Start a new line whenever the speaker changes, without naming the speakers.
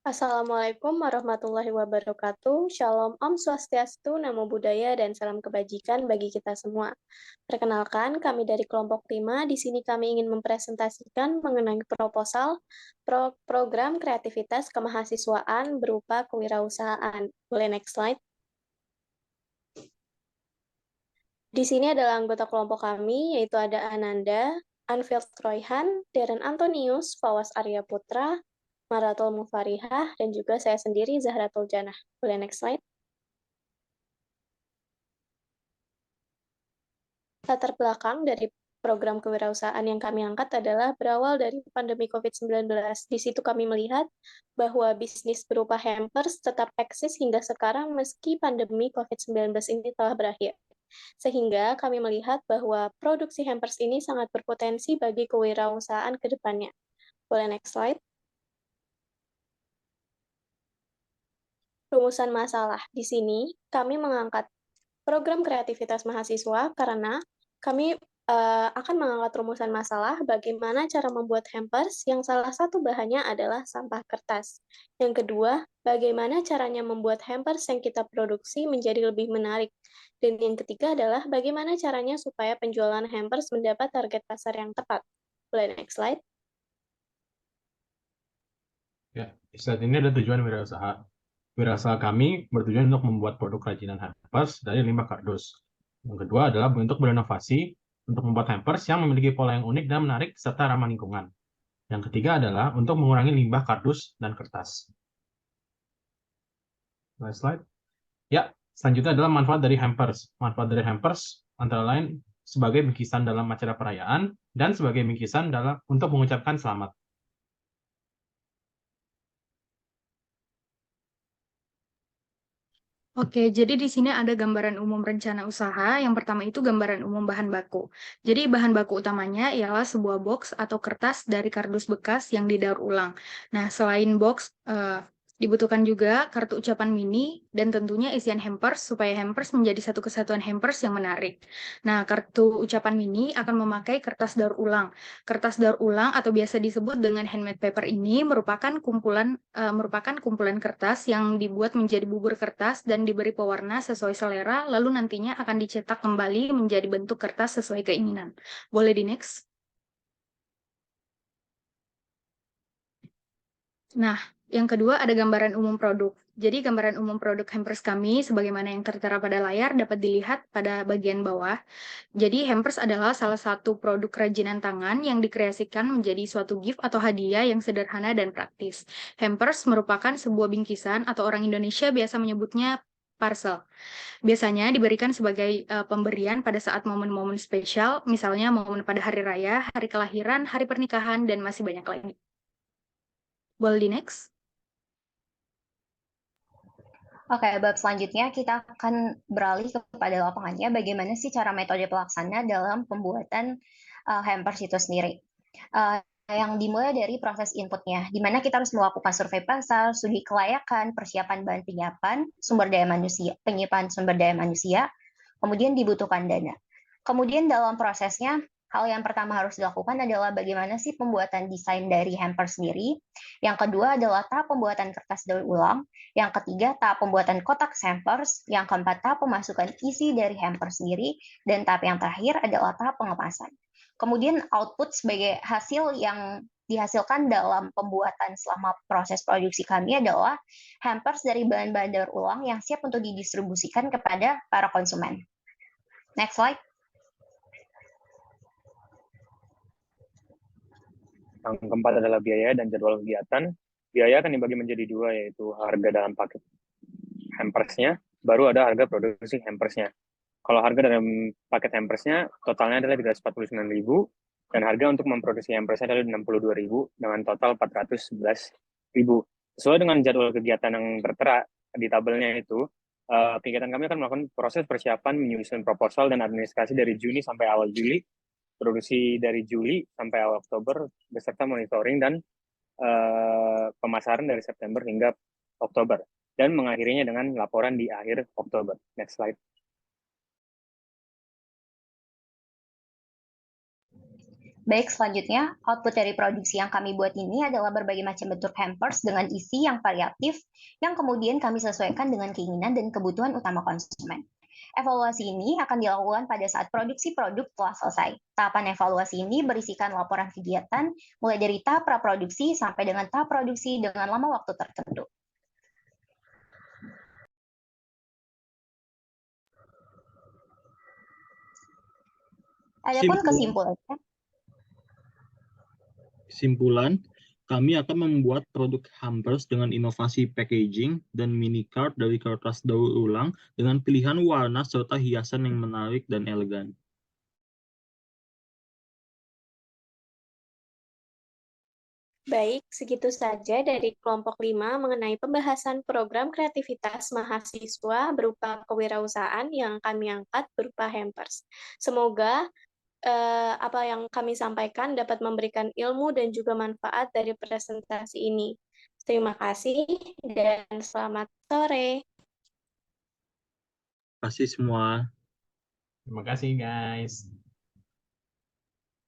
Assalamualaikum warahmatullahi wabarakatuh. Shalom, Om Swastiastu, Namo Buddhaya, dan salam kebajikan bagi kita semua. Perkenalkan, kami dari kelompok 5. Di sini kami ingin mempresentasikan mengenai proposal program kreativitas kemahasiswaan berupa kewirausahaan. Boleh next slide? Di sini adalah anggota kelompok kami, yaitu ada Ananda, Anfield Royhan, Darren Antonius, Fawas Arya Putra, Maratul Mufarihah, dan juga saya sendiri, Zahratul Janah. Boleh next slide? Latar belakang dari program kewirausahaan yang kami angkat adalah berawal dari pandemi COVID-19. Di situ kami melihat bahwa bisnis berupa hampers tetap eksis hingga sekarang meski pandemi COVID-19 ini telah berakhir. Sehingga kami melihat bahwa produksi hampers ini sangat berpotensi bagi kewirausahaan ke depannya. Boleh next slide? Rumusan masalah. Di sini kami mengangkat program kreativitas mahasiswa karena kami akan mengangkat rumusan masalah bagaimana cara membuat hampers yang salah satu bahannya adalah sampah kertas. Yang kedua, bagaimana caranya membuat hampers yang kita produksi menjadi lebih menarik. Dan yang ketiga adalah bagaimana caranya supaya penjualan hampers mendapat target pasar yang tepat. Boleh next slide?
Ya, slide ini ada tujuan wirausaha. Wirausaha kami bertujuan untuk membuat produk kerajinan hampers dari limbah kardus. Yang kedua adalah bentuk berinovasi untuk membuat hampers yang memiliki pola yang unik dan menarik serta ramah lingkungan. Yang ketiga adalah untuk mengurangi limbah kardus dan kertas. Next slide. Ya, selanjutnya adalah manfaat dari hampers. Manfaat dari hampers antara lain sebagai bingkisan dalam acara perayaan dan sebagai bingkisan untuk mengucapkan selamat.
Oke, jadi di sini ada gambaran umum rencana usaha. Yang pertama itu gambaran umum bahan baku. Jadi bahan baku utamanya ialah sebuah box atau kertas dari kardus bekas yang didaur ulang. Nah, selain box, dibutuhkan juga kartu ucapan mini dan tentunya isian hampers supaya hampers menjadi satu kesatuan hampers yang menarik. Nah, kartu ucapan mini akan memakai kertas daur ulang. Kertas daur ulang atau biasa disebut dengan handmade paper ini merupakan kumpulan kertas yang dibuat menjadi bubur kertas dan diberi pewarna sesuai selera, lalu nantinya akan dicetak kembali menjadi bentuk kertas sesuai keinginan. Boleh di next? Nah, yang kedua ada gambaran umum produk. Jadi gambaran umum produk hampers kami sebagaimana yang tertera pada layar dapat dilihat pada bagian bawah. Jadi hampers adalah salah satu produk kerajinan tangan yang dikreasikan menjadi suatu gift atau hadiah yang sederhana dan praktis. Hampers merupakan sebuah bingkisan atau orang Indonesia biasa menyebutnya parcel. Biasanya diberikan sebagai pemberian pada saat momen-momen spesial, misalnya momen pada hari raya, hari kelahiran, hari pernikahan, dan masih banyak lagi. Boleh di next?
Oke, bab selanjutnya kita akan beralih kepada lapangannya. Bagaimana sih cara metode pelaksana dalam pembuatan hampers itu sendiri? Yang dimulai dari proses inputnya, di mana kita harus melakukan survei pasar, studi kelayakan, persiapan bahan penyiapan, penyiapan sumber daya manusia, kemudian dibutuhkan dana. Kemudian dalam prosesnya, hal yang pertama harus dilakukan adalah bagaimana sih pembuatan desain dari hamper sendiri. Yang kedua adalah tahap pembuatan kertas daur ulang. Yang ketiga, tahap pembuatan kotak hampers. Yang keempat, tahap pemasukan isi dari hamper sendiri. Dan tahap yang terakhir adalah tahap pengemasan. Kemudian output sebagai hasil yang dihasilkan dalam pembuatan selama proses produksi kami adalah hampers dari bahan-bahan daur ulang yang siap untuk didistribusikan kepada para konsumen. Next slide.
Yang keempat adalah biaya dan jadwal kegiatan. Biaya akan dibagi menjadi dua, yaitu harga dalam paket hampersnya, baru ada harga produksi hampersnya. Kalau harga dalam paket hampersnya, totalnya adalah 349.000, dan harga untuk memproduksi hampersnya adalah 62.000, dengan total 411.000. Sesuai dengan jadwal kegiatan yang tertera di tabelnya itu, kegiatan kami akan melakukan proses persiapan, menyusun proposal, dan administrasi dari Juni sampai awal Juli, produksi dari Juli sampai awal Oktober, beserta monitoring dan pemasaran dari September hingga Oktober, dan mengakhirinya dengan laporan di akhir Oktober. Next slide.
Baik, selanjutnya output dari produksi yang kami buat ini adalah berbagai macam bentuk hampers dengan isi yang variatif yang kemudian kami sesuaikan dengan keinginan dan kebutuhan utama konsumen. Evaluasi ini akan dilakukan pada saat produksi produk telah selesai. Tahapan evaluasi ini berisikan laporan kegiatan mulai dari tahap praproduksi sampai dengan tahap produksi dengan lama waktu tertentu. Adapun kesimpulannya,
Kesimpulan, kami akan membuat produk hampers dengan inovasi packaging dan mini card dari kertas daur ulang dengan pilihan warna serta hiasan yang menarik dan elegan.
Baik, segitu saja dari kelompok 5 mengenai pembahasan program kreativitas mahasiswa berupa kewirausahaan yang kami angkat berupa hampers. Semoga apa yang kami sampaikan dapat memberikan ilmu dan juga manfaat dari presentasi ini. Terima kasih dan selamat sore.
Terima kasih semua.
Terima kasih guys.